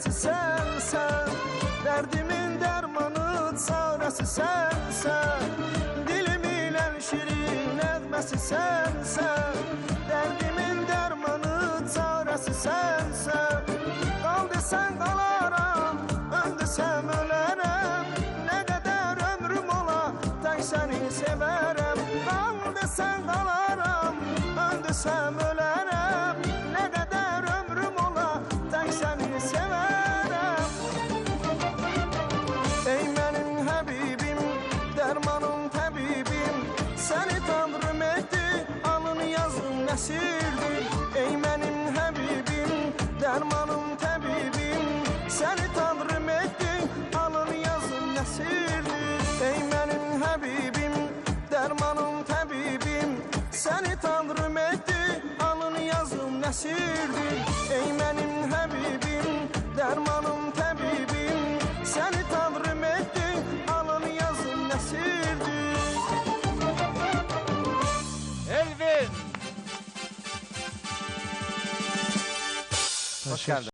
çaresi sensen, derdimin dermanı çaresi sensen, dilimin en şirin nəğməsi sensen, derdimin dermanı çaresi sensen. Qal desen qalaram, öl desem ölərəm, nə qədər ömrüm ola, tək səni sevərəm. Qal desen qalaram, öl desem ölərəm, nə qədər ömrüm ola, tək səni sevərəm. Ey mənim həbibim, dərmanım təbibim, səni tanrım etdi, alın yazın nəsirdi. Ey mənim həbibim, dərmanım təbibim, səni tanrım etdi, alın yazın nəsirdi. Ey mənim həbibim, dərmanım təbibim, səni tanrım etdi, alın yazın nəsirdi. Ey mənim həbibim, dərmanım təbibim, səni tanrım etdi, alın yazın nəsirdi. Elvin. Hoş geldin.